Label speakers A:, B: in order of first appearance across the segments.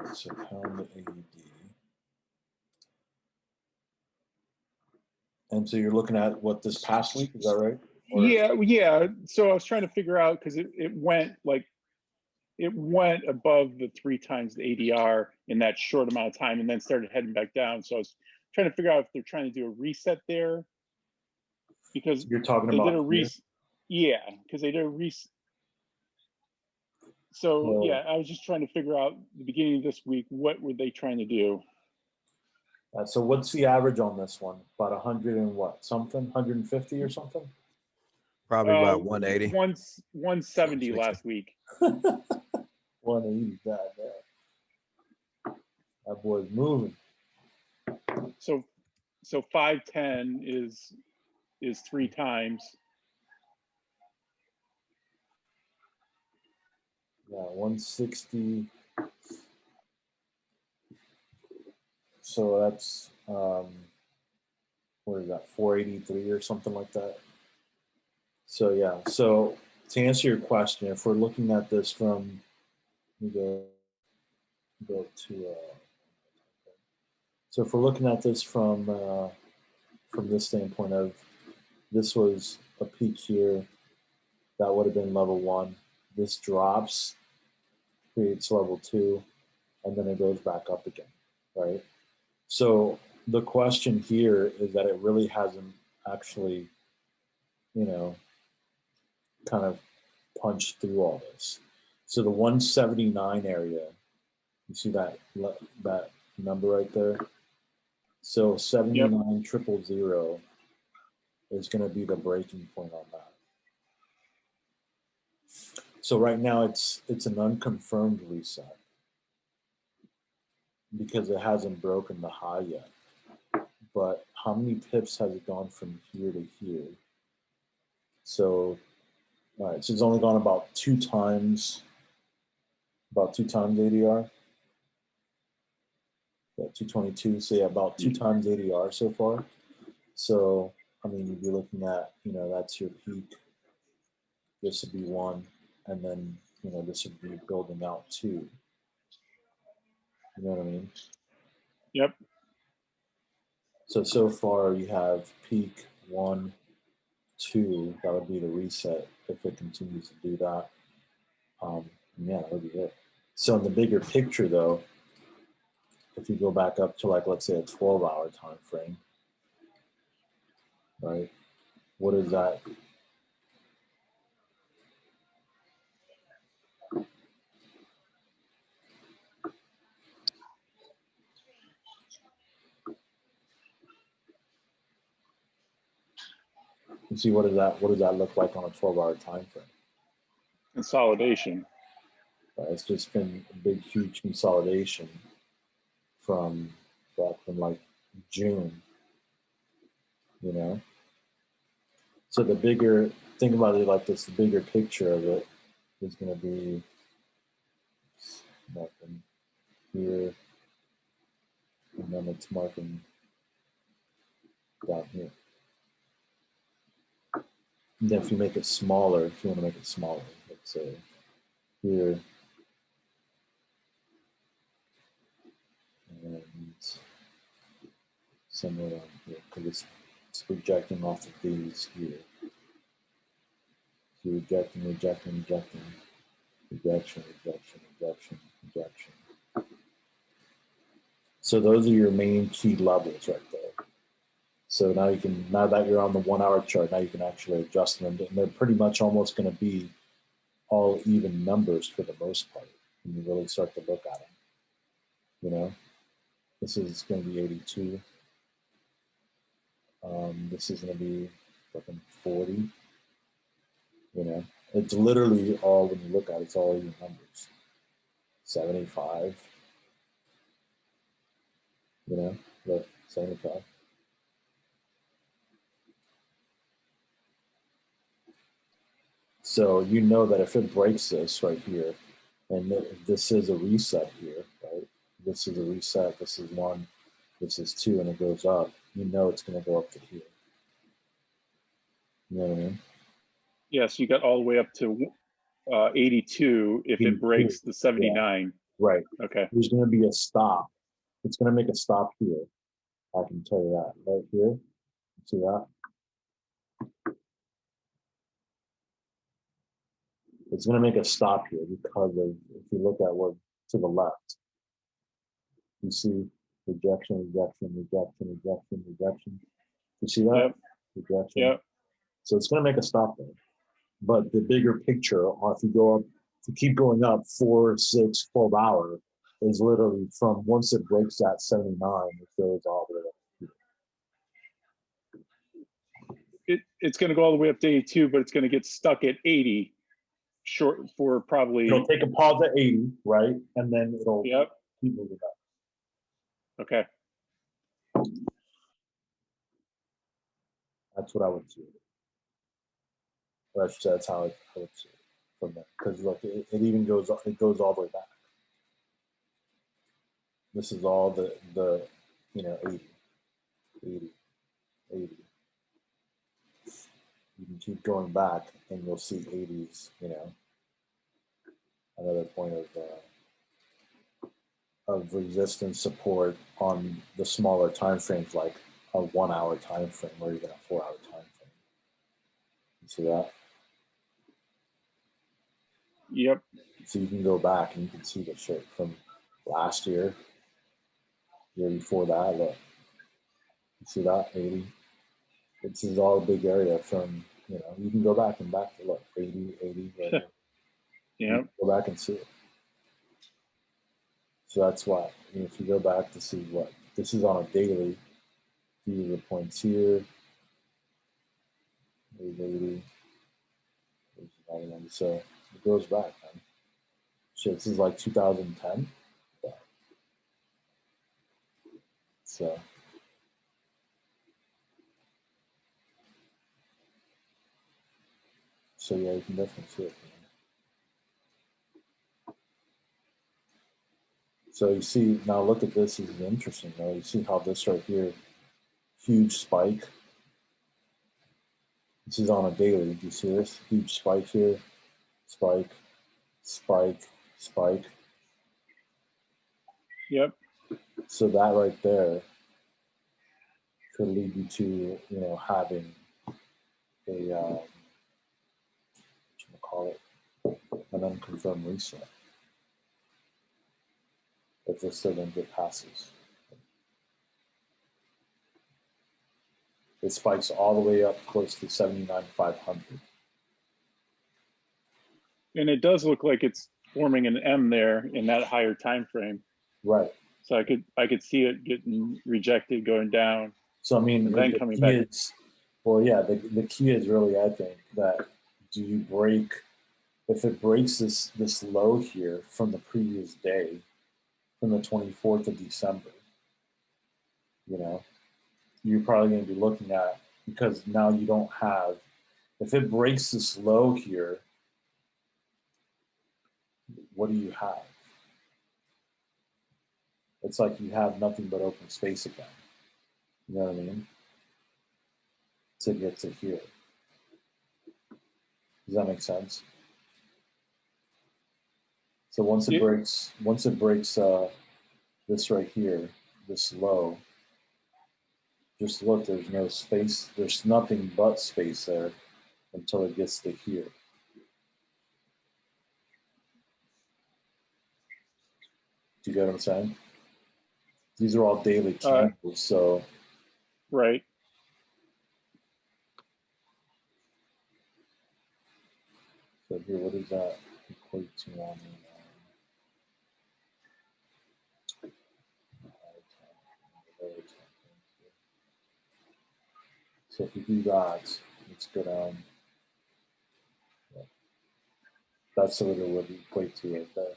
A: right, so pound AD. And so you're looking at what this past week, is that right? Or
B: yeah. So I was trying to figure out because it went above the 3 times the ADR in that short amount of time and then started heading back down. So I was trying to figure out if they're trying to do a reset there because
A: you're talking
B: they
A: about
B: did a reset. Yeah, because they did a reset. So yeah, I was just trying to figure out the beginning of this week, what were they trying to do?
A: So what's the average on this one? About 100 and what? Something? 150 or something?
C: Probably about 180.
B: 170 last week.
A: 180, God damn. That boy's moving.
B: So 510 is 3 times.
A: Yeah, 160. So that's what is that? 483 or something like that. So yeah. So to answer your question, if we're looking at this from, let me go to. So if we're looking at this from this standpoint of, this was a peak here, that would have been level 1. This drops, creates level 2, and then it goes back up again, right? So the question here is that it really hasn't actually, kind of punched through all this. So the 179 area, you see that number right there? So 79,000 is going to be the breaking point on that. So right now it's an unconfirmed reset because it hasn't broken the high yet. But how many pips has it gone from here to here? So, all right, so it's only gone about 2 times ADR. Yeah, 222. So yeah, about 2 times ADR so far. So I mean, you'd be looking at, that's your peak. This would be 1, and then this would be building out 2. You know what I mean?
B: Yep.
A: So far you have peak 1, 2. That would be the reset if it continues to do that. Yeah, that would be it. So in the bigger picture, though, if you go back up to, like, let's say a 12-hour time frame, right? What is that? You see, what does that look like on a 12-hour time frame?
B: Consolidation.
A: It's just been a big, huge consolidation from like June, So the bigger, think about it like this, the bigger picture of it is going to be marking here, and then it's marking down here. And then if you make it smaller, if you want to make it smaller, let's say here, and somewhere down here, because it's projecting off of these here. So rejection, rejection, rejection, rejection, rejection, rejection, rejection. So those are your main key levels right there. So now that you're on the 1-hour chart, now you can actually adjust them, and they're pretty much almost going to be all even numbers for the most part when you really start to look at them. This is going to be 82. This is going to be fucking 40. It's literally all, when you look at it, it's all even numbers. 75. Look, 75. So that if it breaks this right here, and this is a reset here, right? This is a reset, this is 1, this is 2, and it goes up, it's going to go up to here. You know what I mean?
B: Yes, you got all the way up to 82 if 82. It breaks the 79.
A: Right.
B: Okay.
A: There's going to be a stop. It's going to make a stop here. I can tell you that right here. See that? It's going to make a stop here because of, if you look at what to the left, you see rejection, rejection, rejection, rejection, rejection. You see that?
B: Yep.
A: Rejection.
B: Yep.
A: So it's going to make a stop there. But the bigger picture, if you go up, if you keep going up 4, 6, 12 hour, is literally from once it breaks that 79, it goes all the way up.
B: It's going to go all the way up to 82, but it's going to get stuck at 80 short for probably.
A: It'll take a pause at 80, right? And then it'll
B: Yep.
A: keep moving up.
B: Okay.
A: That's what I would see. That's how I would see it from there. Because look, it even goes all the way back. This is all the 80, 80, 80. You can keep going back and you'll see 80s, another point of resistance support on the smaller time frames, like a 1 hour time frame or even a 4 hour time frame. You see that?
B: Yep.
A: So you can go back and you can see the shit from last year before that. Look, you see that 80? This is all a big area from, you can go back and back to look, 80, 80, right?
B: Yeah.
A: Go back and see it. So that's why, if you go back to see what, this is on a daily, these are the points here, there's 80, there's another one. So it goes back, man. Shit, this is like 2010. Yeah. So yeah, you can definitely see it. So you see, now look at this, this is interesting though. You see how this right here, huge spike. This is on a daily, do you see this? Huge spike here, spike, spike, spike.
B: Yep.
A: So that right there could lead you to, having a, what you call it, an unconfirmed reset. If this doesn't get passes. It spikes all the way up close to 79,500.
B: And it does look like it's forming an M there in that higher time frame.
A: Right.
B: So I could see it getting rejected, going down.
A: So I mean,
B: and then coming back.
A: The key is really, I think, that do you break, if it breaks this low here from the previous day, from the 24th of December, you're probably going to be looking at, because now you don't have, if it breaks this low here, what do you have? It's like you have nothing but open space again. You know what I mean? To get to here. Does that make sense? So once it breaks this right here, this low, just look, there's no space, there's nothing but space there until it gets to here. Do you get what I'm saying? These are all daily candles, so.
B: Right.
A: So here, what does that equate to on the so if you do that, let's go down. Yeah. That's what it would equate to right there.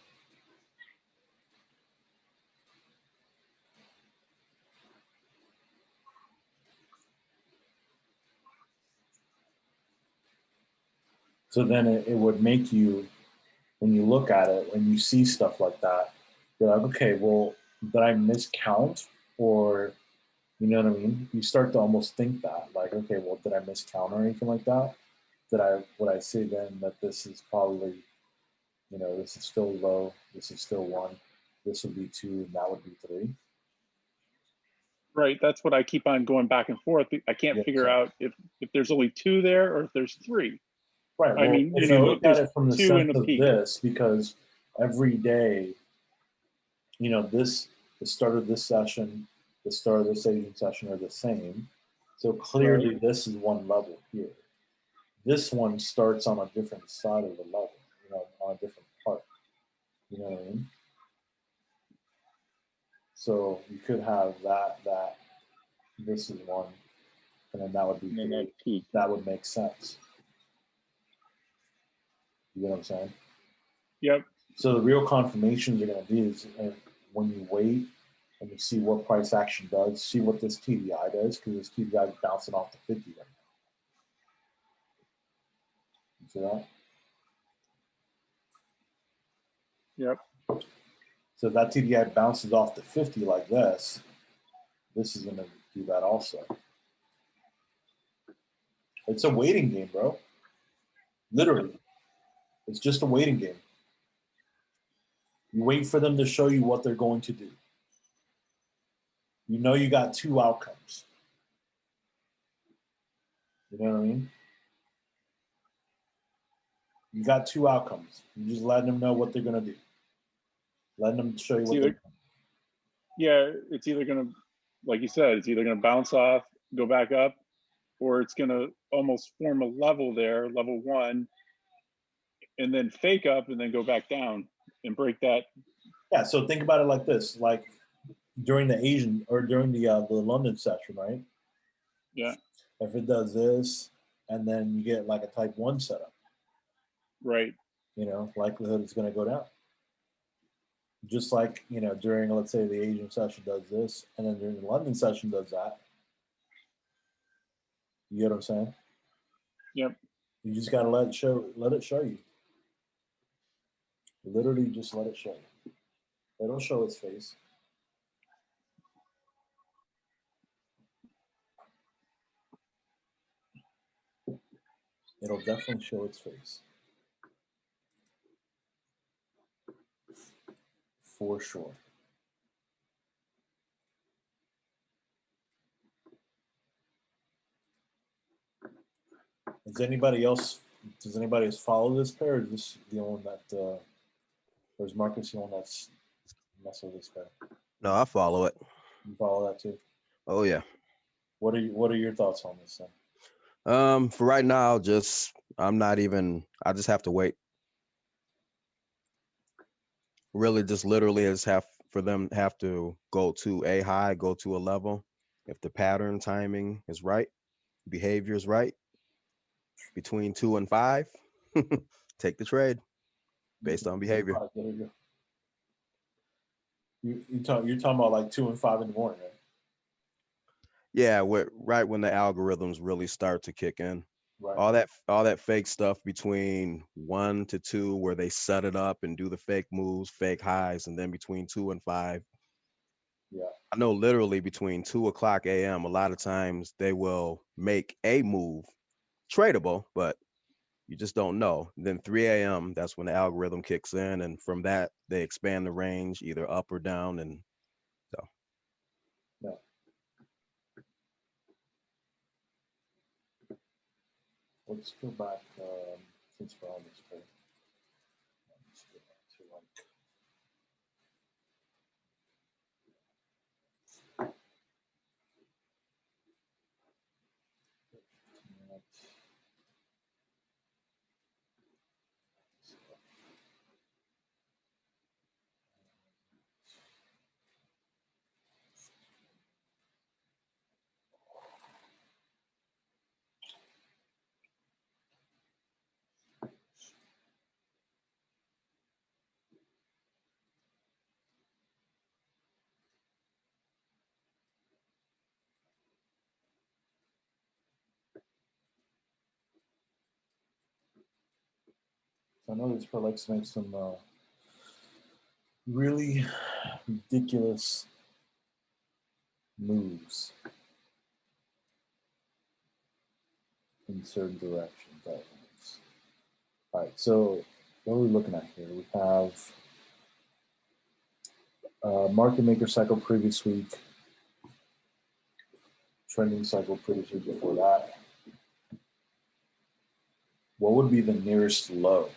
A: So then it would make you, when you look at it, when you see stuff like that, you're like, okay, well, did I miscount? Or, you know what I mean? You start to almost think that, like, okay, well, did I miscount or anything like that? Would I say then that this is probably, this is still low, this is still one? this would be 2, and that would be 3.
B: Right. That's what I keep on going back and forth. I can't
A: Yeah,
B: figure
A: so-
B: out if there's only 2 there or if there's 3.
A: Right.
B: I
A: Well,
B: mean,
A: if you
B: if
A: look at
B: there's
A: it from the
B: 2
A: sense
B: in a
A: of
B: peak.
A: this, because every day, you know, the start of this session, the start of this Asian session are the same. So clearly this is one level here. This one starts on a different side of the level, you know, on a different part. You know what I mean? So you could have that, this is 1, and then that would be
B: And then
A: 3.
B: that peak.
A: That would make sense. You know what I'm saying?
B: Yep.
A: So the real confirmations are going to be is when you wait and you see what price action does, see what this TDI does, because this TDI is bouncing off the 50 right now. You see that?
B: Yep.
A: So if that TDI bounces off the 50 like this is going to do that also. It's a waiting game, bro. Literally. It's just a waiting game. You wait for them to show you what they're going to do. You know you got 2 outcomes. You know what I mean? You got 2 outcomes. You just letting them know what they're going to do. Letting them show you what they're doing.
B: Yeah, it's either going to, like you said, it's either going to bounce off, go back up, or it's going to almost form a level there, level 1, and then fake up and then go back down and break that.
A: Yeah, so think about it like this, like during the Asian or during the London session, right?
B: Yeah.
A: If it does this and then you get like a type 1 setup,
B: right?
A: You know, likelihood it's going to go down. Just like, you know, during, let's say the Asian session does this and then during the London session does that. You get what I'm saying?
B: Yep.
A: You just got to let it show you. Literally just let it show you. It'll show its face. It'll definitely show its face. For sure. Does anybody else follow this pair, or is this the only one that, or is Marcus the one that's messing with this pair?
C: No, I follow it.
A: You follow that too?
C: Oh yeah.
A: What are your thoughts on this then?
C: For right now, I just have to wait. Really just literally for them have to go to a high, go to a level. If the pattern timing is right, behavior is right, between 2 and 5, take the trade based on behavior.
A: There you go. You're talking about like 2 and 5 in the morning, right?
C: Yeah, right when the algorithms really start to kick in.
A: Right.
C: All that fake stuff between 1 to 2 where they set it up and do the fake moves, fake highs, and then between 2 and 5.
A: Yeah.
C: I know literally between 2:00 a.m. a lot of times they will make a move tradable, but you just don't know. Then 3 a.m. that's when the algorithm kicks in, and from that they expand the range either up or down, and so.
A: Yeah. Let's go back since we're on this page. Let's go back to like. I know this pair likes to make some really ridiculous moves in certain directions. All right, so what are we looking at here? We have Market maker cycle previous week. Trending cycle previous week before that. What would be the nearest low?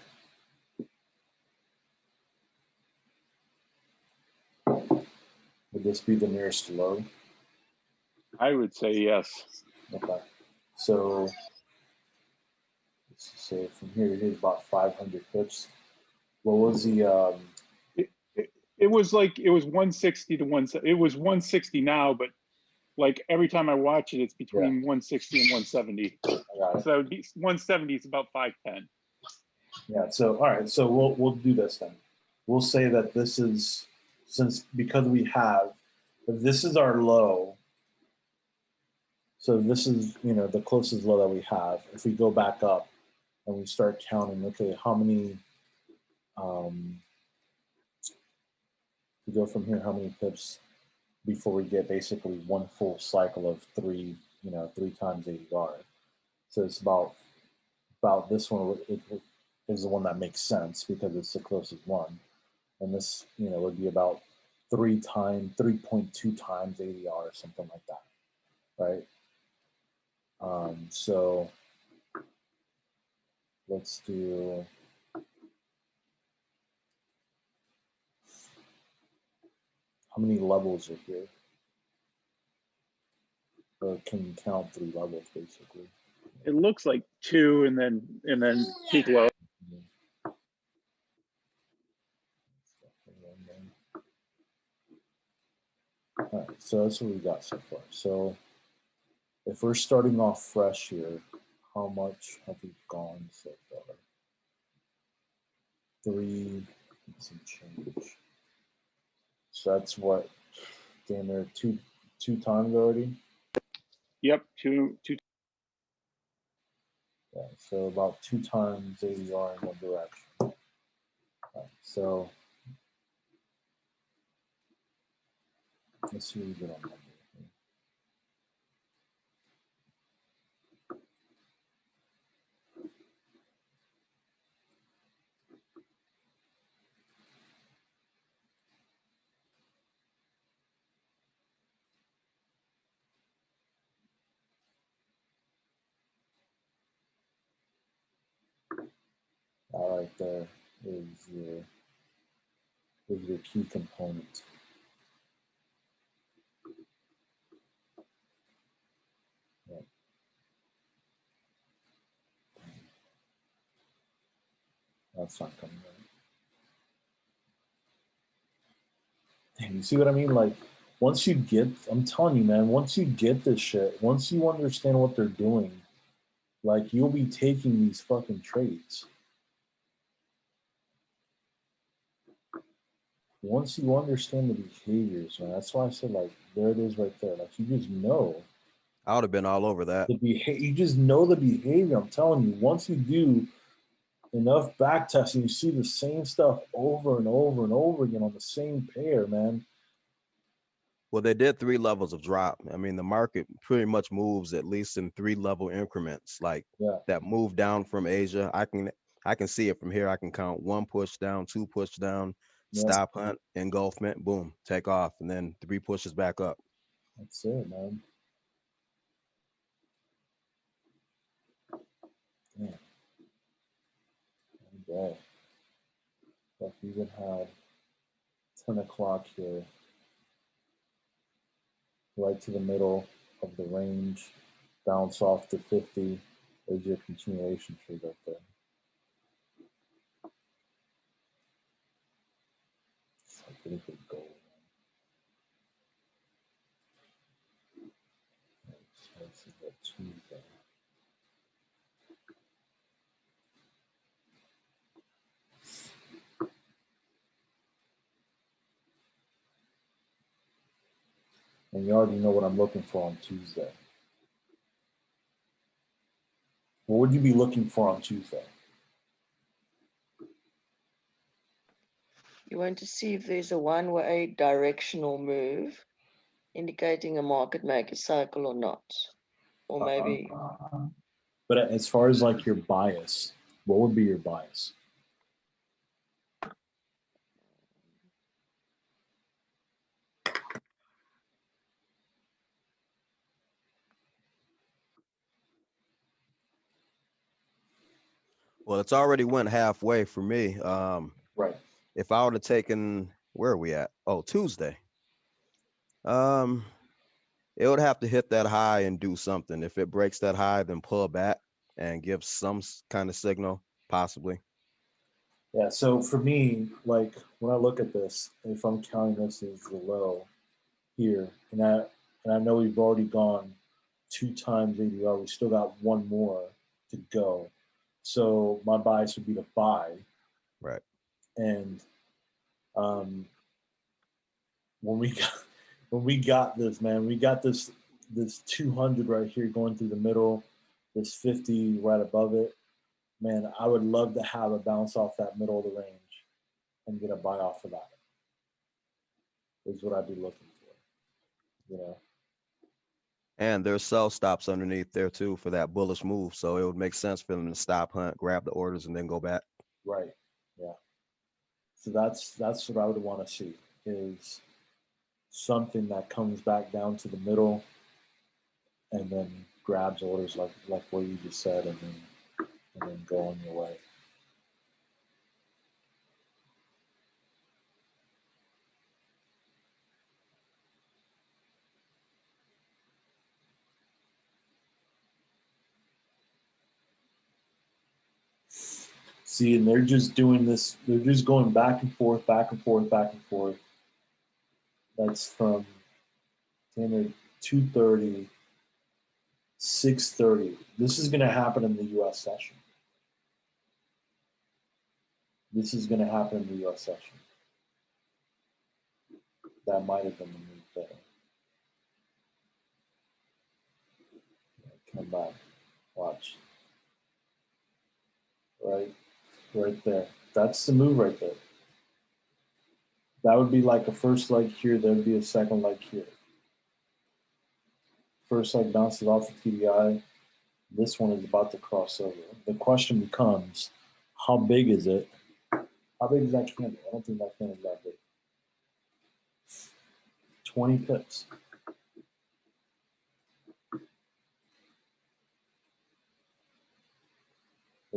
A: Would this be the nearest low?
B: I would say yes.
A: Okay. So let's say from here to here is about 500 pips. What was the
B: It was like, it was 160 to 170. It was 160 now, but like every time I watch it, it's between 160 and 170.
A: I got it.
B: So that would be 170 is about 510.
A: Yeah, so all right, so we'll do this then. We'll say that this is, because we have, if this is our low, so this is, you know, the closest low that we have. If we go back up and we start counting, okay, how many, we go from here, how many pips before we get basically one full cycle of three times ADR. So it's about this one, it is the one that makes sense because it's the closest one. And this, you know, would be about 3.2 times ADR or something like that, right? So let's do, how many levels are here? Or can you count 3 levels basically?
B: It looks like 2 and then peak low.
A: All right, so that's what we got so far. So if we're starting off fresh here, how much have we gone so far? 3 and some change. So that's what, damn near two times already?
B: Yep, two.
A: Yeah, so about 2 times ADR in one direction. Right, so let's see what we get on Monday. All right, there is your key component. Right. That's not coming right. Damn, you see what I mean? Like, once you get, I'm telling you, man, once you get this shit, once you understand what they're doing, like, you'll be taking these fucking trades. Once you understand the behaviors, man, that's why I said, like, there it is right there. Like, you just know.
C: I would have been all over that.
A: You just know the behavior. I'm telling you, once you do enough back testing, you see the same stuff over and over and over again on the same pair, man.
C: Well, they did 3 levels of drop. I mean, the market pretty much moves at least in 3 level increments. Like that move down from Asia, I can see it from here. I can count 1 push down, 2 push down, stop hunt, engulfment, boom, take off, and then 3 pushes back up.
A: That's it, man. Yeah. Okay. Like you even had 10 o'clock here, right to the middle of the range, bounce off to 50. There's your continuation trade right there. It's like really good gold. Let's see what Tuesday. And you already know what I'm looking for on Tuesday. What would you be looking for on Tuesday?
D: You want to see if there's a one-way directional move indicating a market maker cycle or not. Or maybe...
A: But as far as like your bias, what would be your bias?
C: Well, it's already went halfway for me.
A: Right.
C: If I would have taken, where are we at? Oh, Tuesday. It would have to hit that high and do something. If it breaks that high, then pull back and give some kind of signal, possibly.
A: Yeah. So for me, like when I look at this, if I'm counting this as the low here, and I know we've already gone 2 times ADR, we still got one more to go. So my bias would be to buy.
C: Right.
A: And when we got this, man, we got this 200 right here going through the middle, this 50 right above it. Man, I would love to have a bounce off that middle of the range and get a buy off of that. Is what I'd be looking for, you know.
C: And there's sell stops underneath there too for that bullish move. So it would make sense for them to stop, hunt, grab the orders, and then go back.
A: Right. Yeah. So that's what I would want to see is something that comes back down to the middle and then grabs orders like what you just said, and then go on your way. See, and they're just doing this. They're just going back and forth, back and forth, back and forth. That's from 2:30, 6:30. This is going to happen in the U.S. session. This is going to happen in the U.S. session. That might have been the move there. Come back. Watch. Right there. That's the move right there. That would be like a first leg here. There would be a second leg here. First leg bounces off the TDI. This one is about to cross over. The question becomes, how big is it? How big is that candle? I don't think that candle is that big. 20 pips.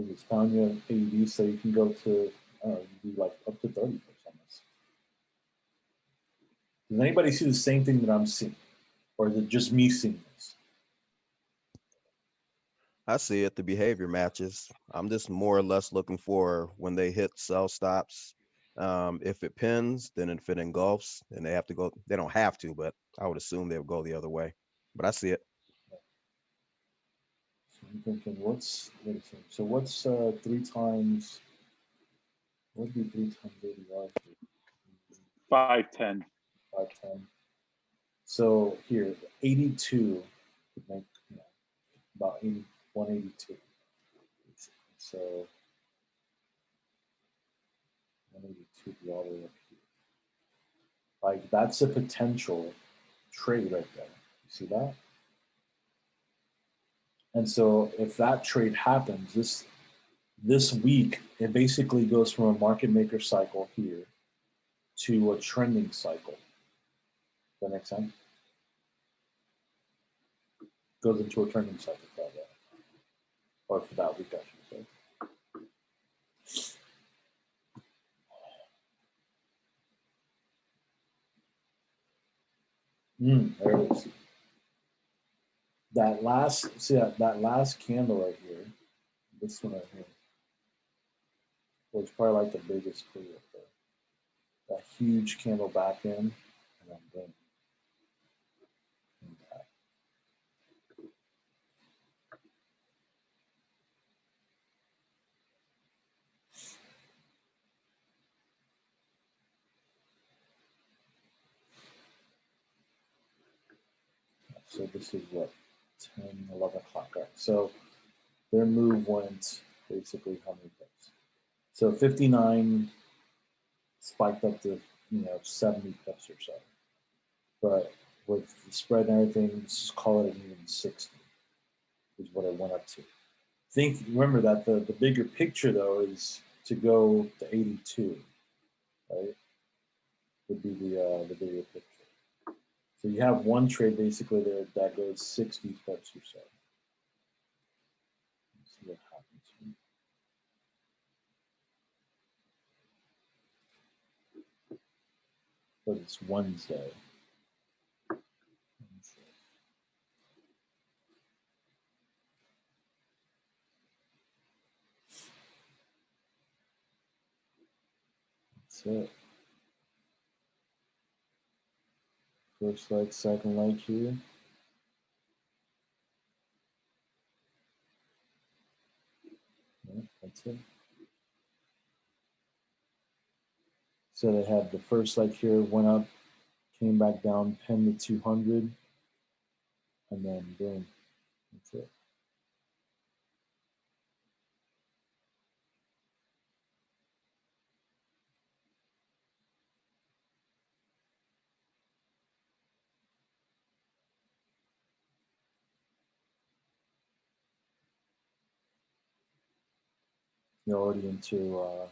A: It's telling you AD, so you can go to, I don't know, you do like up to 30 pips on this. Does anybody see the same thing that I'm seeing? Or is it just me seeing this?
C: I see it. The behavior matches. I'm just more or less looking for when they hit sell stops. If it pins, then if it engulfs, then they have to go. They don't have to, but I would assume they would go the other way. But I see it.
A: So I'm thinking, what's 3 times? What would be 3 times ADR?
B: 510.
A: 510. So here, 82 would make about 182. So 182 be all the way up here. Like that's a potential trade right there. You see that? And so if that trade happens, this week, it basically goes from a market maker cycle here to a trending cycle. Does that make sense? Goes into a trending cycle for that, or for that week, I should say. There it is. That last candle right here, this one right here, was probably like the biggest clue up there. That huge candle back in, and then boom. So this is what, 10, 11 o'clock, right? So their move went basically how many pips? So 59 spiked up to 70 pips or so. But with the spread and everything, just call it an even 60 is what it went up to. Remember that the bigger picture though is to go to 82, right? Would be the bigger picture. So you have one trade basically there that goes 60 pips or so. Let's see what happens here. but it's Wednesday. That's it. First leg, second leg here. Yeah, that's it. So they had the first leg here, went up, came back down, pinned the 200, and then boom, that's it. You're already into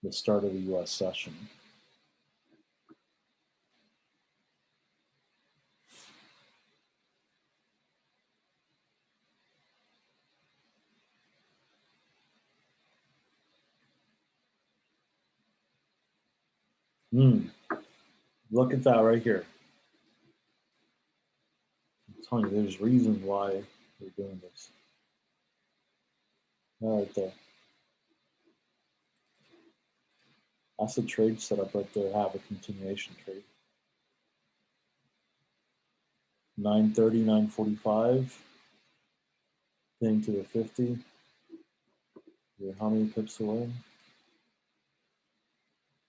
A: the start of the U.S. session. Look at that right here. I'm telling you, there's reasons why we're doing this. Right there. That's a trade setup right there. Have a continuation trade. 930, 945. Thing to the 50. You're how many pips away?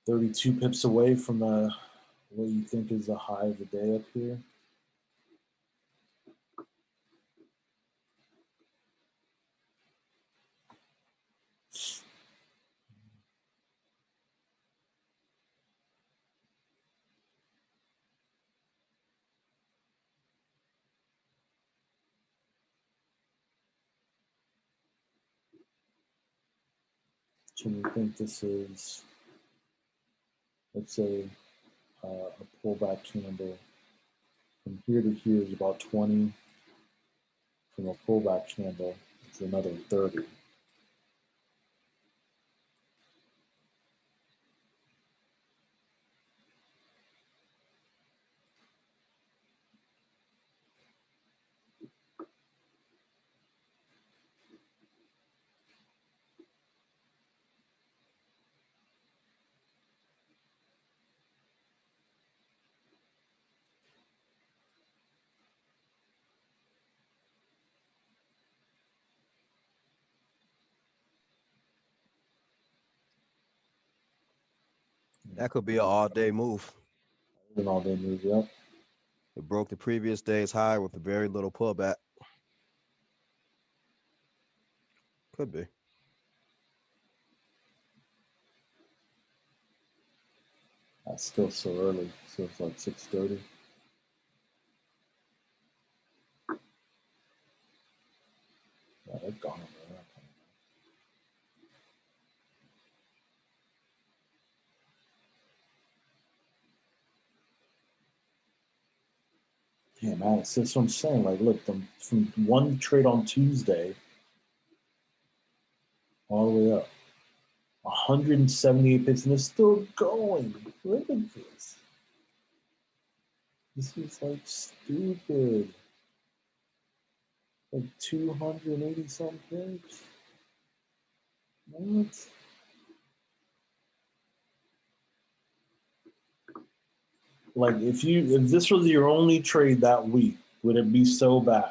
A: 32 pips away from the what you think is the high of the day up here. So we think this is, let's say, a pullback candle. From here to here is about 20. From a pullback candle, it's another 30.
C: That could be an all-day move.
A: An all-day move, yep.
C: It broke the previous day's high with a very little pullback. Could be.
A: That's still so early, so it's like 6:30. Yeah, they're gone over there. Yeah, man, that's what I'm saying. Like, look, from one trade on Tuesday all the way up, 178 pips, and it's still going. Look at this. This is like stupid. Like 280 some pips. What? Like, if this was your only trade that week, would it be so bad?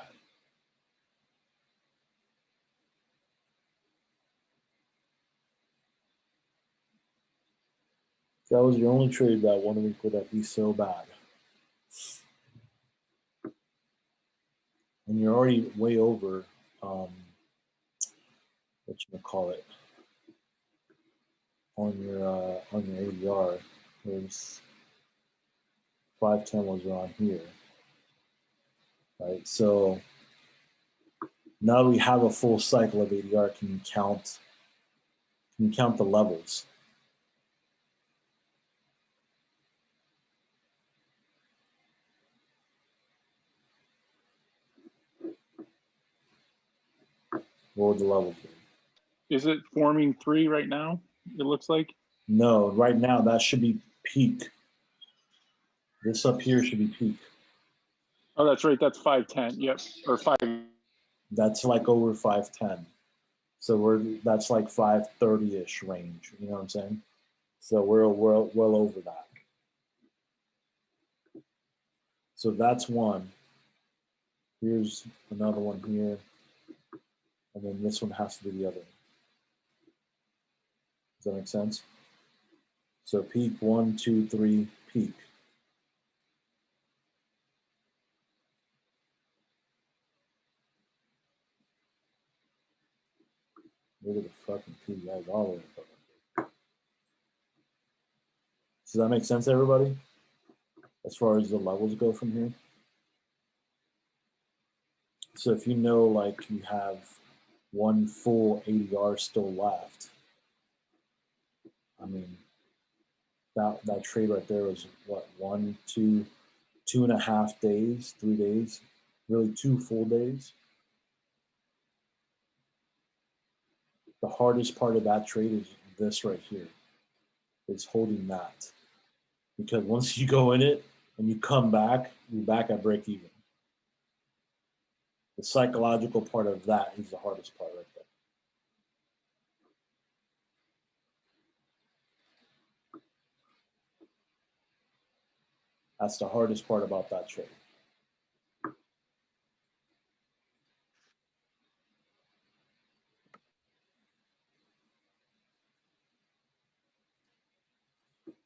A: If that was your only trade that 1 week, would that be so bad? And you're already way over, whatchamacallit, on your ADR. There's 510 was around here, right? So now we have a full cycle of ADR. Can you count the levels? What would the level be?
B: Is it forming 3 right now? It looks like.
A: No, right now that should be peak. This up here should be peak.
B: Oh, that's right. That's 510. Yep. Or 5.
A: That's like over 510. So that's like 530-ish range. You know what I'm saying? So we're well over that. So that's one. Here's another one here. And then this one has to be the other. Does that make sense? So peak 1, 2, 3, peak. Look at the fucking peak, guys, all over the fucking. Does that make sense, everybody? As far as the levels go from here. So if you know, like, you have one full ADR still left, I mean, that trade right there was what, 1, 2, 2.5 days, 3 days, really 2 full days. The hardest part of that trade is this right here. It's holding that. Because once you go in it and you come back, you're back at break even. The psychological part of that is the hardest part right there. That's the hardest part about that trade.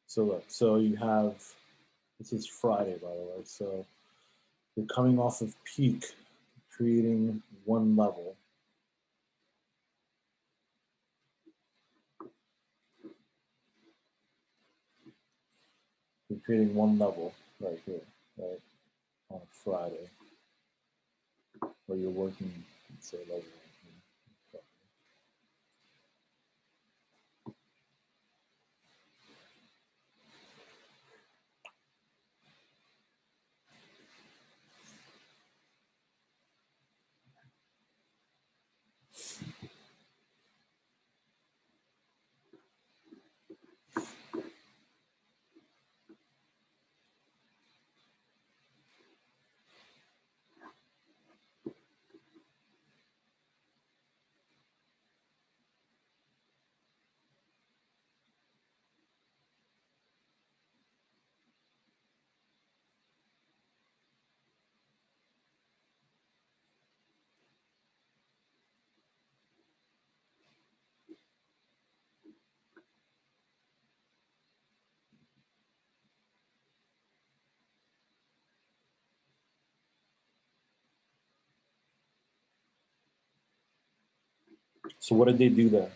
A: So look, so you have, this is Friday, by the way. So you're coming off of peak, creating one level. You're creating one level right here, right, on a Friday, where you're working, let's say, level right here. So what did they do there?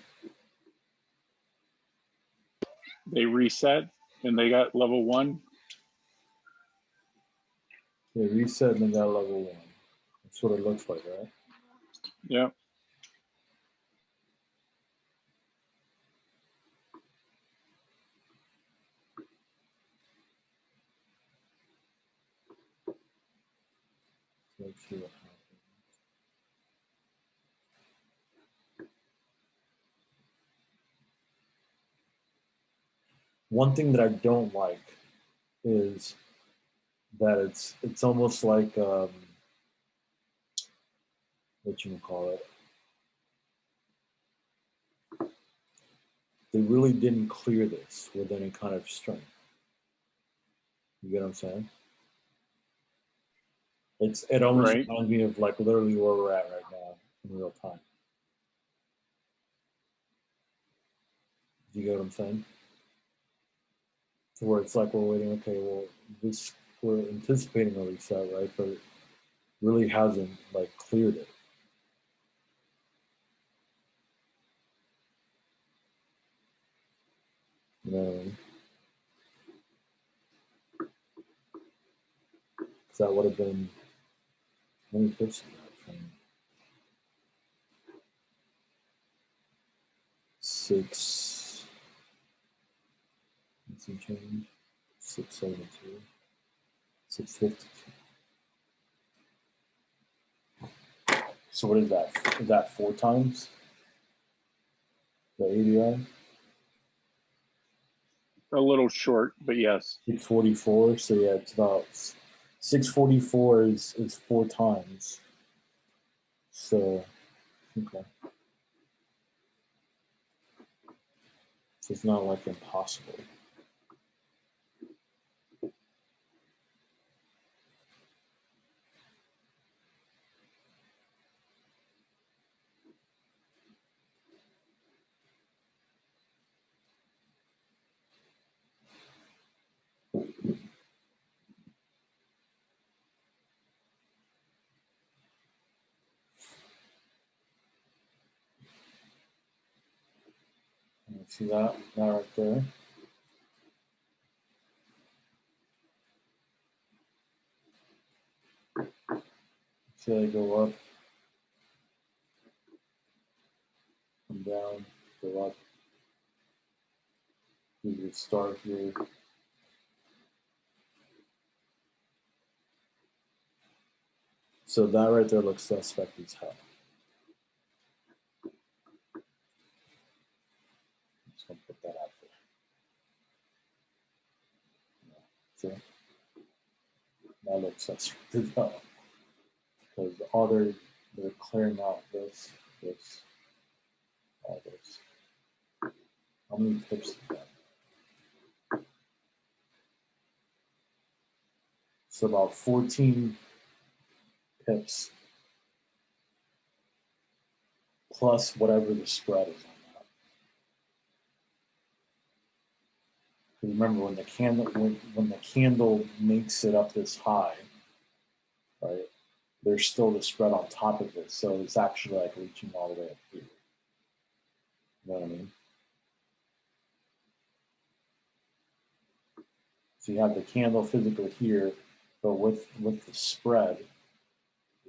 B: They reset and they got level 1.
A: They reset and they got level 1. That's what it looks like, right?
B: Yeah.
A: Let's see what happens. One thing that I don't like is that it's almost like what you call it. They really didn't clear this with any kind of strength. You get what I'm saying? It almost
B: Right.
A: reminds me of like literally where we're at right now in real time. Do you get what I'm saying? So where it's like we're waiting, okay, well, we're anticipating a reset, right? But it really hasn't like cleared it. You know what I mean? Because that would have been, let me pitch that from 6, let's see, change, 672, 652. So what is that? Is that 4 times the ADR?
B: A little short, but yes.
A: 644. So yeah, it's about 644 is 4 times. So okay. So it's not like impossible. See that right there? See they go up and down, go up. You can start here. So that right there looks suspect as hell. I'm just gonna put that out there. See? That looks suspect as hell. Because all they're clearing out this, all this. How many pips is that? So about 14 pips plus whatever the spread is on that. Remember when the candle makes it up this high, right? There's still the spread on top of it, so it's actually like reaching all the way up here. You know what I mean? So you have the candle physically here, but with the spread,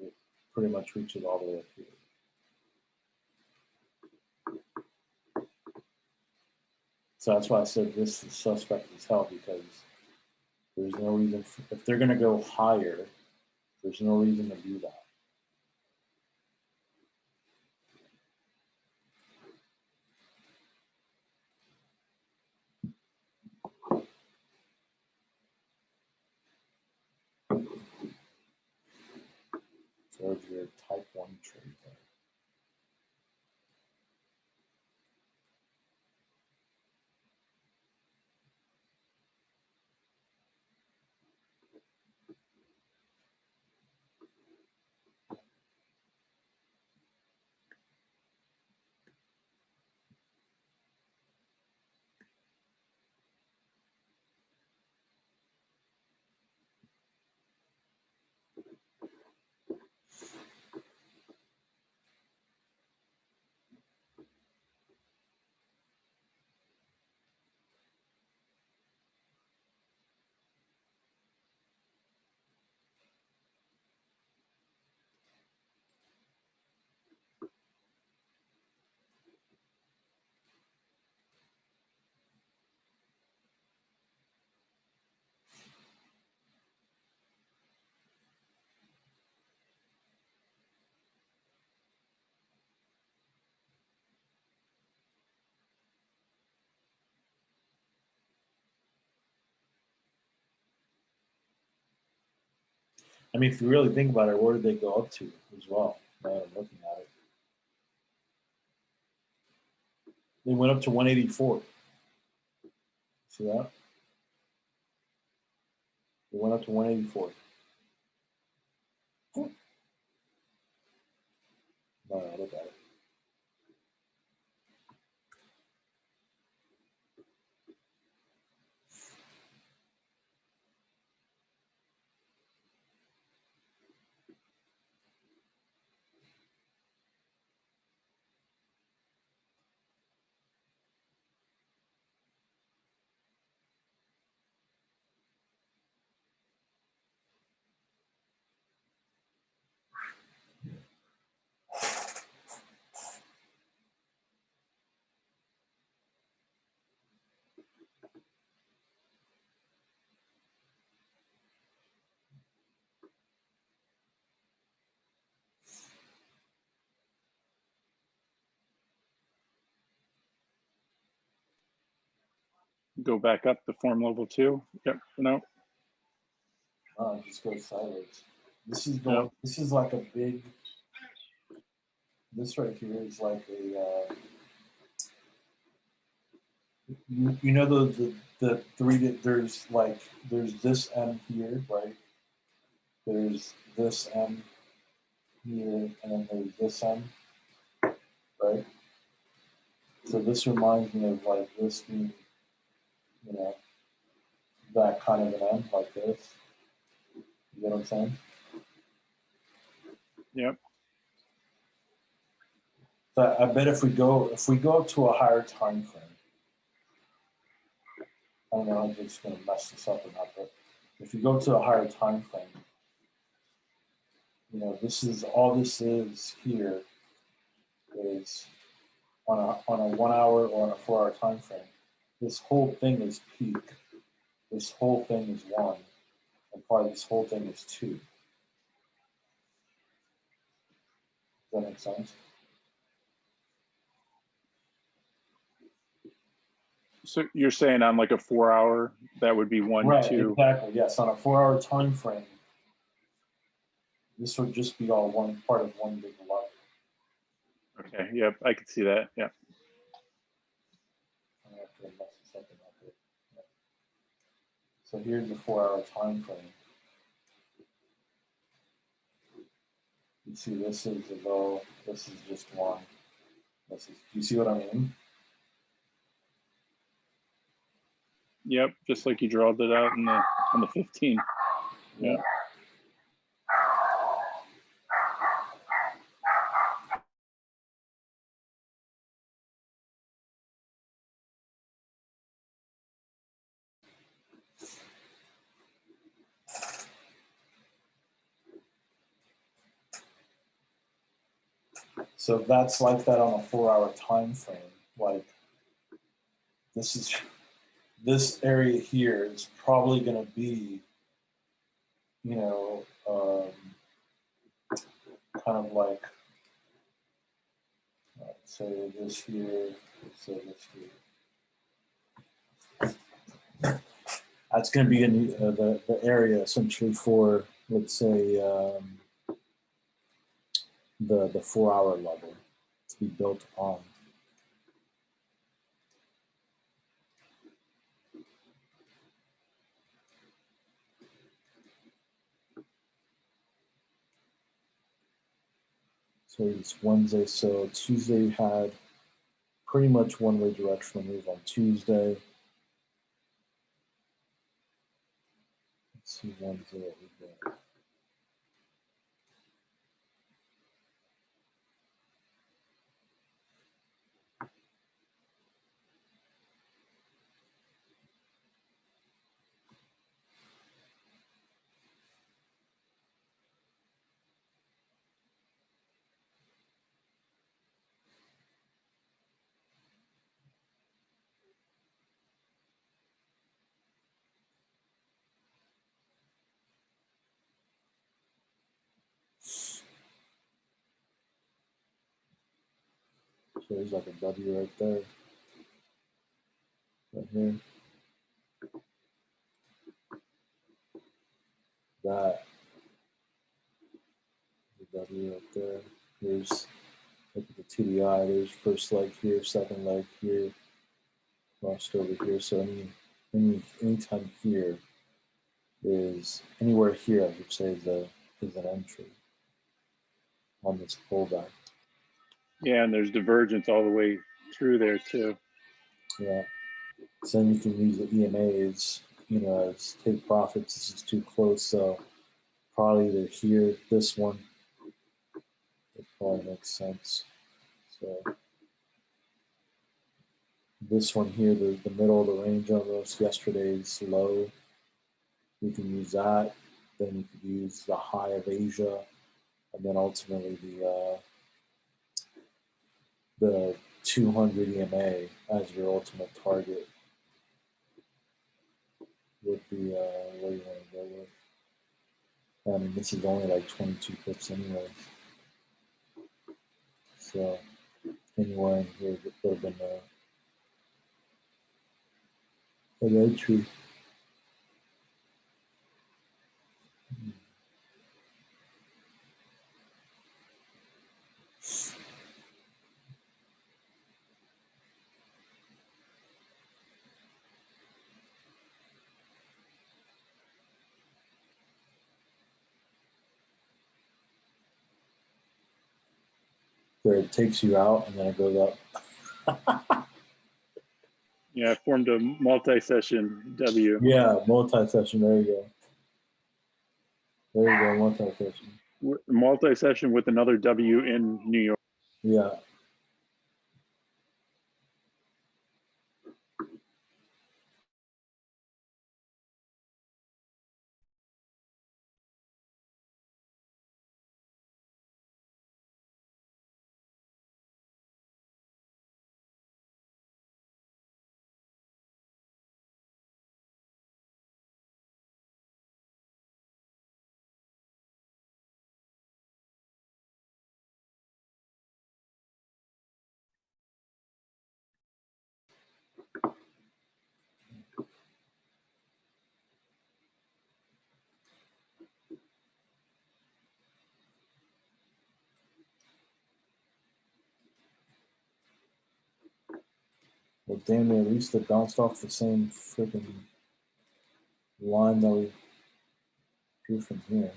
A: it pretty much reaches all the way up here. So that's why I said this is suspect as hell, because there's no reason, if they're going to go higher, there's no reason to do that. So there's your type 1 trade there. I mean, if you really think about it, where did they go up to as well? Now that I'm looking at it. They went up to 184. See that? They went up to 184. No, look at it.
B: go back up to form level 2. Yep. No.
A: Just go sideways. This is going.
B: Yep.
A: This is like a big. This right here is like a. You know the three that there's this M here, right? There's this M here, and then there's this M, right? So this reminds me of like this being, you know, that kind of an M, like this. You know what I'm saying?
B: Yep.
A: So I bet if we go to a higher time frame, I don't know if it's going to mess this up or not, but if you go to a higher time frame, you know, this is all this is here is on a 1 hour or on a 4 hour time frame. This whole thing is peak. This whole thing is 1, and probably this whole thing is 2. Does that make sense?
B: So you're saying on like a 4 hour, that would be 1,
A: Right,
B: 2.
A: exactly. Yes, on a 4 hour time frame, this would just be all one part of one big level.
B: Okay. Yep. I can see that. Yeah.
A: I'm gonna have to mess this up a bit. Yeah. So here's the 4 hour time frame. You see, this is the low. This is just 1. This is. Do you see what I mean?
B: Yep. Just like you drawed it out in on the 15. Yeah.
A: So that's like that on a 4 hour time frame. Like this area here is probably going to be, you know, kind of like, say this here, say this here. That's going to be in the area essentially for, let's say, the 4 hour level to be built on. So it's Wednesday. So Tuesday had pretty much one-way directional move on Tuesday. Let's see Wednesday what we got. So there's like a W right there, right here. That, the W right there. Here's, look at the TDI. There's first leg here, second leg here, crossed over here. So anytime here is anywhere here, I should say, is an entry on this pullback.
B: Yeah. And there's divergence all the way through there too.
A: Yeah. So then you can use the EMAs, you know, as take profits. This is too close, so probably either here, this one. It probably makes sense. So this one here, the middle of the range almost, yesterday's low. You can use that. Then you could use the high of Asia, and then ultimately the 200 EMA as your ultimate target would be where you want to go with. I mean, this is only like 22 pips anyway. So anywhere in here would have been an entry. Where it takes you out and then it goes up.
B: Yeah, I formed a multi-session W.
A: Yeah, multi-session. There you go. There you go, multi-session.
B: Multi-session with another W in New York.
A: Yeah. Well, damn it, at least it bounced off the same freaking line that we drew from here.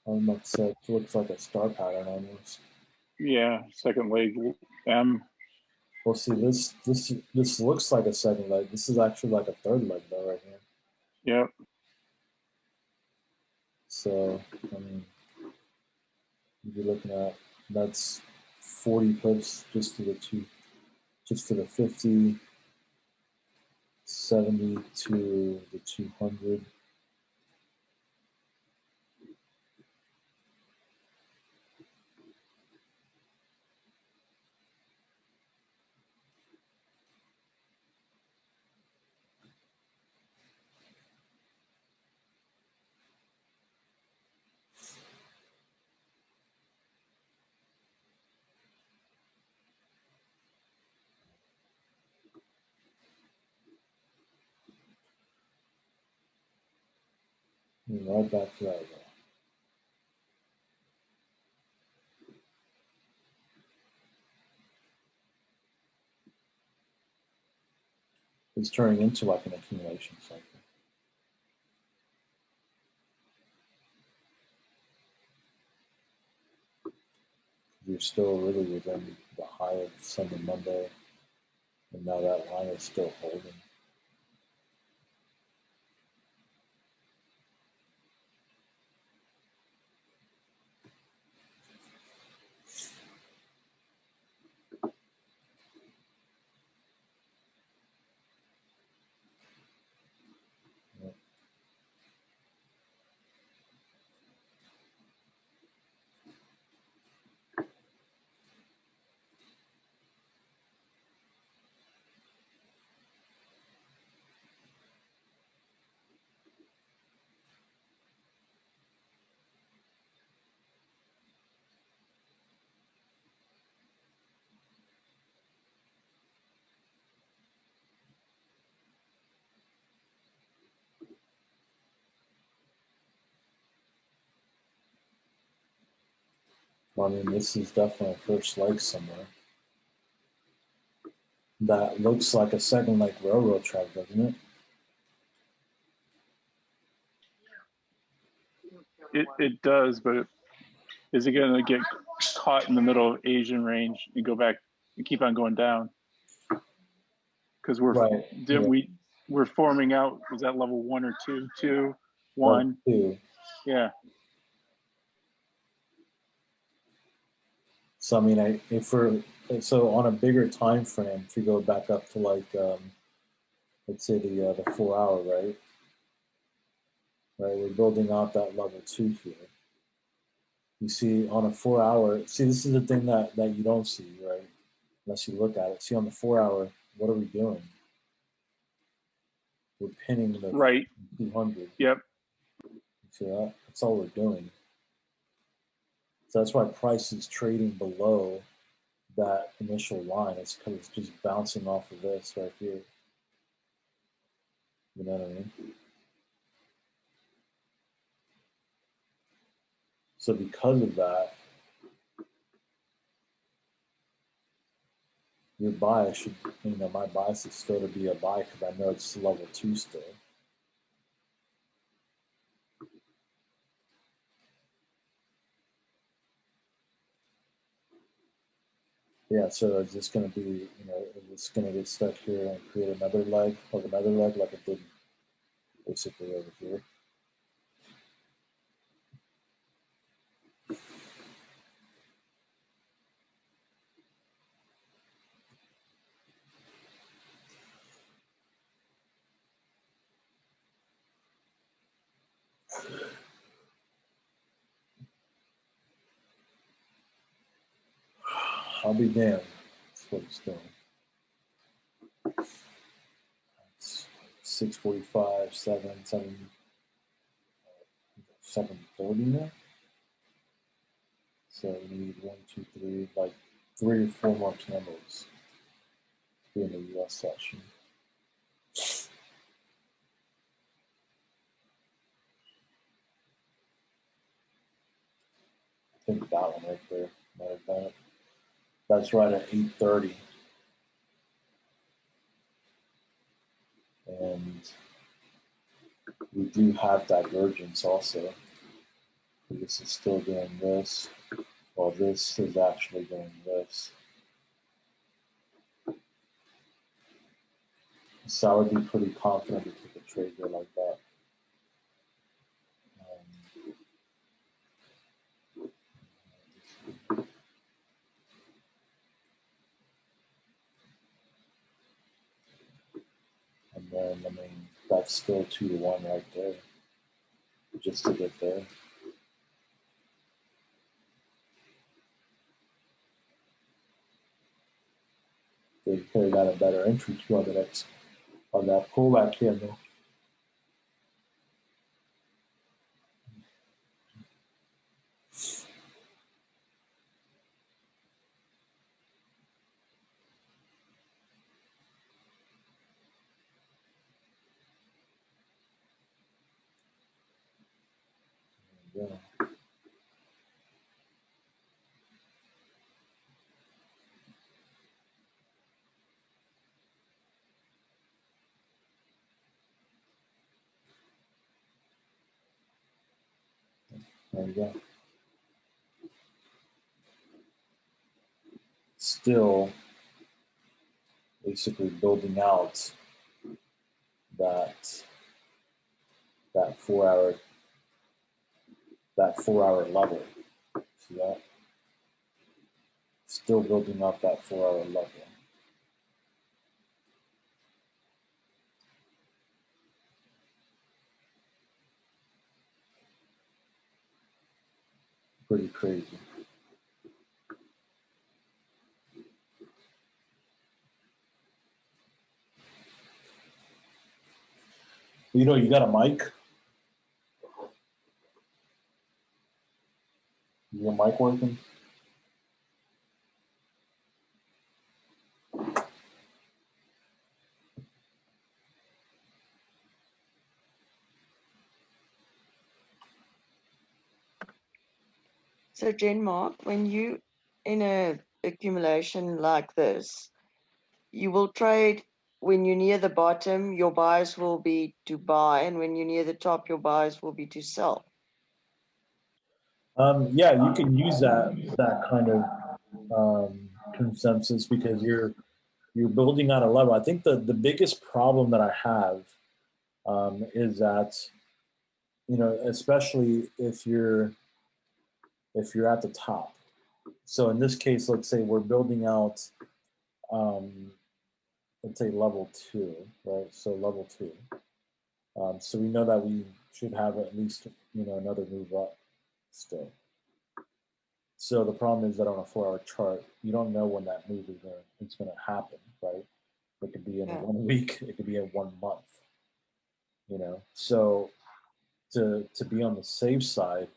A: I'm upset. It looks like a star pattern almost.
B: Yeah, second leg M.
A: Well, see, this looks like a second leg. This is actually like a third leg though, right here.
B: Yep.
A: So, I mean, you're looking at that's 40 pips just to the 50, 70 to the 200. Right back to that again. It's turning into like an accumulation cycle. You're still really within the high of Sunday, Monday, and now that line is still holding. Well, I mean, this is definitely a first leg somewhere. That looks like a second leg railroad track, doesn't it?
B: It does, but is it going to get caught in the middle of Asian range and go back and keep on going down? Because we're forming out. Was that level 1 or 2? 2, 1.
A: 2.
B: Yeah.
A: So I mean, so on a bigger time frame, if you go back up to like let's say the 4 hour, right? right? We're building out that level 2 here. You see on a 4-hour, see, this is the thing that you don't see, right? Unless you look at it. See on the 4-hour, what are we doing? We're pinning the
B: Right.
A: 200.
B: Yep.
A: See that? That's all we're doing. So that's why price is trading below that initial line. It's because it's just bouncing off of this right here. You know what I mean? So because of that, your bias should, you know, my bias is still to be a buy because I know it's level 2 still. Yeah, so is this going to be, you know, is this going to get stuck here and create another leg of another leg like it did basically over here? I'll be damned. That's what it's doing. It's 6:45, 7:30 now. So we need 1, 2, 3, like 3 or 4 more candles to be in the US session. I think that one right there might have done it. That's right at 8:30. And we do have divergence also. This is still doing this, while this is actually doing this. So I would be pretty confident to take a trade here like that. And then, I mean, that's still 2 to 1 right there, just to get there. They could have got a better entry too on the next, on that pullback candle. Yeah. There you go. Still basically building out that 4-hour level. See that? Still building up that 4-hour level. Pretty crazy. You know, you got a mic? Your mic working?
D: So, Mark, when you in a accumulation like this, you will trade when you're near the bottom, your bias will be to buy, and when you're near the top, your bias will be to sell.
A: Yeah, you can use that kind of consensus because you're building out a level. I think the biggest problem that I have is that, you know, especially if you're at the top. So in this case, let's say we're building out, let's say level 2, right? So level 2. So we know that we should have at least, you know, another move up still. So the problem is that on a 4-hour chart, you don't know when that move is gonna happen, right? It could be in 1 week, it could be in 1 month, you know. So to be on the safe side,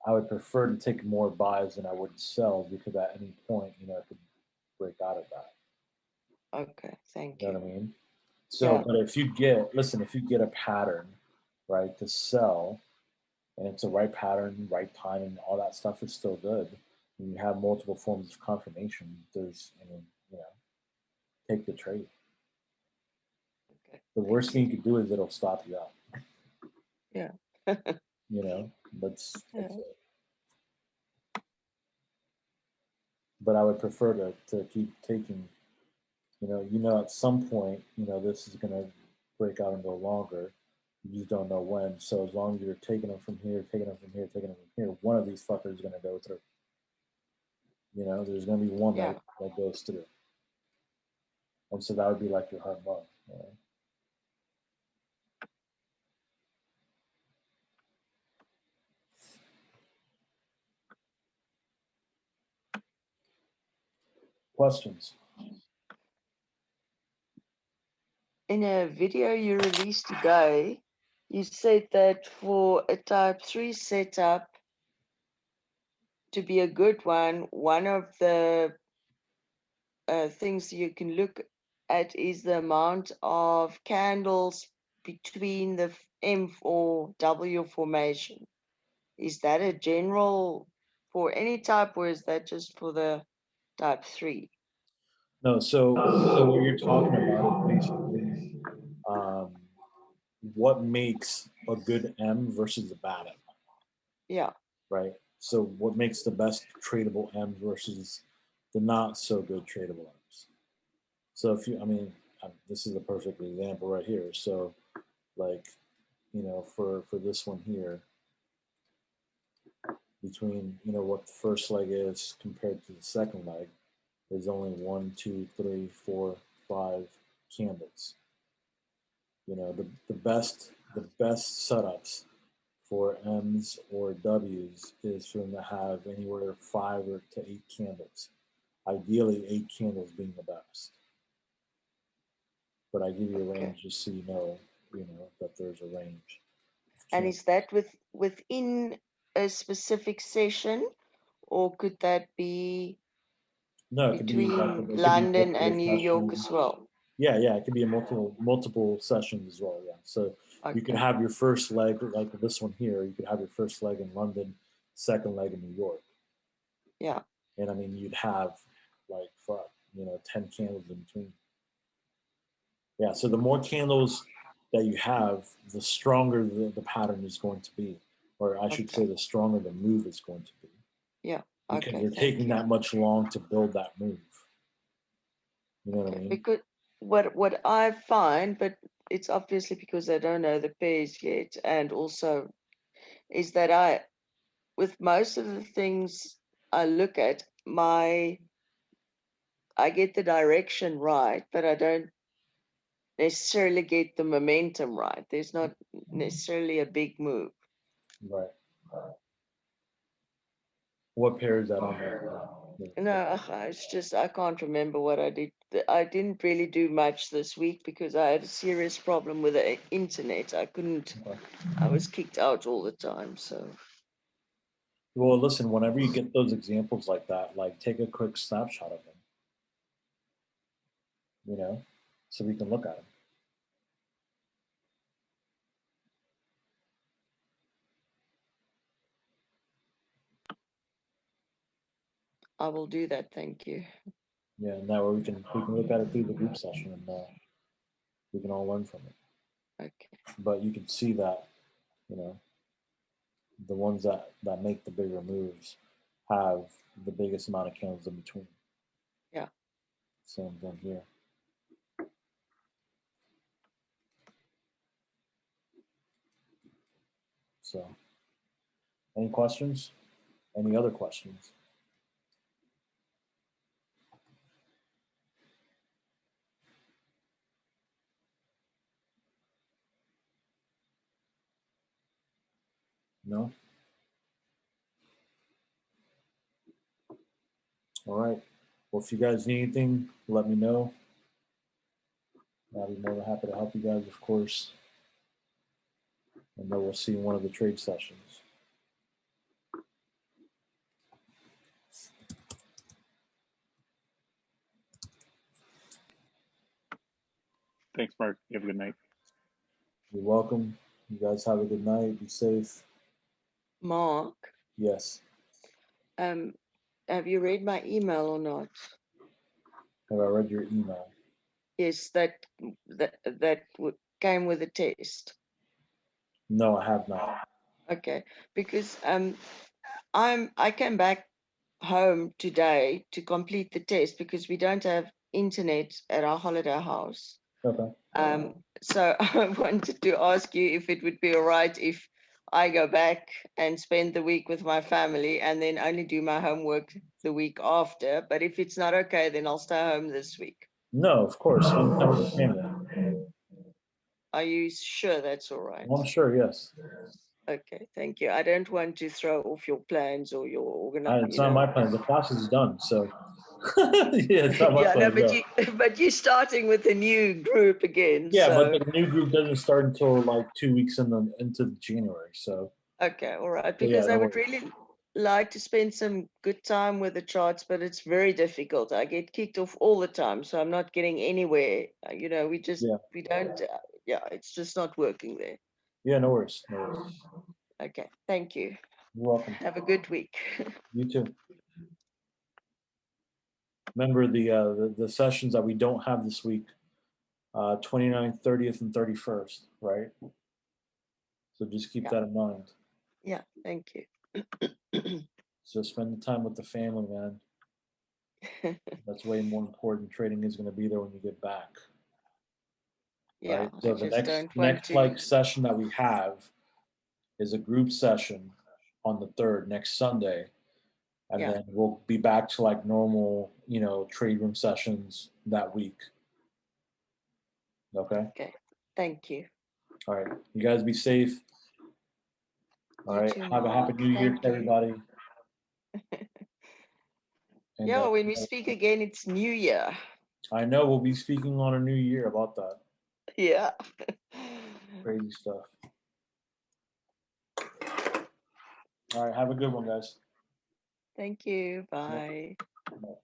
A: I would prefer to take more buys than I would sell, because at any point, you know, it could break out of that.
D: Okay, thank
A: You
D: you.
A: know what I mean? So,
D: Yeah.
A: but if you get a pattern, right, to sell, and it's the right pattern, right time, and all that stuff is still good, and you have multiple forms of confirmation, there's, I mean, you know, take the trade.
D: Okay.
A: The worst thing you could do is it'll stop you out.
D: Yeah.
A: You know, that's
D: Yeah.
A: it. But I would prefer to keep taking, you know, at some point, you know, this is gonna break out and go longer. You just don't know when. So as long as you're taking them from here, taking them from here, taking them from here, one of these fuckers is gonna go through. You know, there's gonna be one
D: Yeah.
A: that goes through. And so that would be like your hard mark. You know? Questions?
D: In a video you released today, you said that for a type 3 setup to be a good one of the things you can look at is the amount of candles between the M or W formation. Is that a general for any type, or is that just for the type 3?
A: No, so what you're talking about is basically what makes a good M versus a bad M.
D: Yeah.
A: Right? So what makes the best tradable M versus the not so good tradable M's? So if you, I mean, this is a perfect example right here. So like, you know, for this one here, between, you know, what the first leg is compared to the second leg, there's only 1, 2, 3, 4, 5 candles. You know, the best setups for M's or W's is for them to have anywhere 5 to 8 candles. Ideally, 8 candles being the best. But I give you a range just so you know that there's a range.
D: And is that within a specific session, or could that be
A: No, it could be
D: between
A: it could be
D: London and New York
A: sessions.
D: as well?
A: Yeah, it could be a multiple sessions as well. Yeah, so you could have your first leg like this one here. You could have your first leg in London, second leg in New York.
D: Yeah.
A: And I mean, you'd have like 10 candles in between. Yeah, so the more candles that you have, the stronger the pattern is going to be, or I should say, the stronger the move is going to be.
D: Yeah.
A: Because you're taking that much long to build that move. You know what I mean?
D: Because what I find, but it's obviously because I don't know the pairs yet, and also is that with most of the things I look at, I get the direction right, but I don't necessarily get the momentum right. There's not necessarily a big move.
A: Right. What pair is that on?
D: No, it's just I can't remember what I did. I didn't really do much this week because I had a serious problem with the internet. I couldn't. I was kicked out all the time. So.
A: Well, listen. Whenever you get those examples like that, like take a quick snapshot of them. You know, so we can look at them.
D: I will do that. Thank you.
A: Yeah, and that way we can look at it through the group session, and we can all learn from it.
D: Okay.
A: But you can see that, you know, the ones that make the bigger moves have the biggest amount of candles in between.
D: Yeah.
A: Same thing here. So, any questions? Any other questions? No? All right. Well, if you guys need anything, let me know. I'll be more than happy to help you guys, of course. And then we'll see in one of the trade sessions.
B: Thanks, Mark. You have a good night.
A: You're welcome. You guys have a good night. Be safe.
D: Mark,
A: Yes.
D: have you read my email or not?
A: Have I read your email?
D: Yes, that came with a test.
A: No, I have not.
D: Okay, because I came back home today to complete the test because we don't have internet at our holiday house.
A: Okay.
D: So I wanted to ask you if it would be all right if I go back and spend the week with my family and then only do my homework the week after. But if it's not okay, then I'll stay home this week.
A: No, of course. I'm with the family.
D: Are you sure that's all right?
A: I'm sure, yes.
D: Okay, thank you. I don't want to throw off your plans or your organization.
A: It's not my plan. The class is done, so yeah, it's not my
D: Yeah, no,
A: plan.
D: but you're starting with a new group again.
A: Yeah,
D: so.
A: but the new group doesn't start until like 2 weeks into January. So
D: Okay, all right.
A: So, yeah,
D: Because I
A: no
D: would
A: worries.
D: really like to spend some good time with the charts, but it's very difficult. I get kicked off all the time, so I'm not getting anywhere. You know, we don't. Yeah, it's just not working there.
A: Yeah, no worries. No worries.
D: Okay, thank you.
A: You're welcome.
D: Have a good week.
A: You too. Remember the sessions that we don't have this week, 29th, 30th, and 31st, right? So just keep
D: Yeah.
A: that in mind.
D: Yeah, thank you.
A: So spend the time with the family, man. That's way more important. Trading is going to be there when you get back.
D: Yeah,
A: Right.
D: I
A: So the
D: just don't want
A: next
D: to.
A: like session that we have is a group session on the 3rd, next Sunday. And
D: Yeah.
A: then we'll be back to like normal, trade room sessions that week. Okay.
D: Okay, thank you.
A: All right. You guys be safe. All
D: You
A: right.
D: too,
A: Have a happy
D: Mark.
A: new year
D: Thank
A: to
D: you.
A: everybody. And,
D: Yeah, when we speak again, it's New Year.
A: I know we'll be speaking on a new year about that.
D: Yeah.
A: Crazy stuff. All right. Have a good one, guys.
D: Thank you. Bye.
A: Bye.